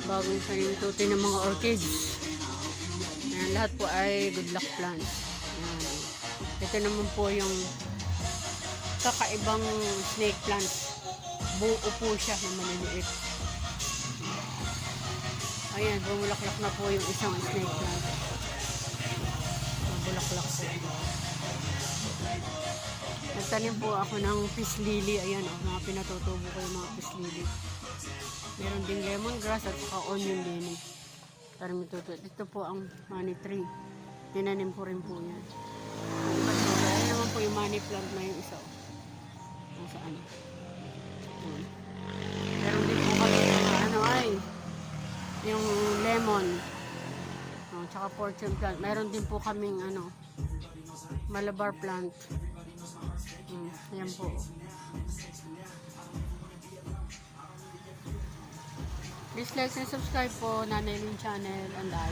bagong tanim tuti ng mga orchids. Ayan, lahat po ay good luck plants. Ayan. Ito naman po yung kakaibang snake plant. Buo po siya na maliliit. Ayan, bumulaklak na po yung isang snake plant. Bulaklak po. Nagtanim po ako ng peace lily. Ayan, mga pinatutubo ko yung mga peace lily. Meron ding lemongrass at saka onion lily. Ito po ang money tree. Tinanim ko rin po yan. Ayan naman po yung money plant na yung isa. Nasaan? Meron din po kami yung lemon. Tsaka fortune plant. Meron din po kaming malabar plant. Ayan po. Please like and subscribe po Nanay Lynn channel and I.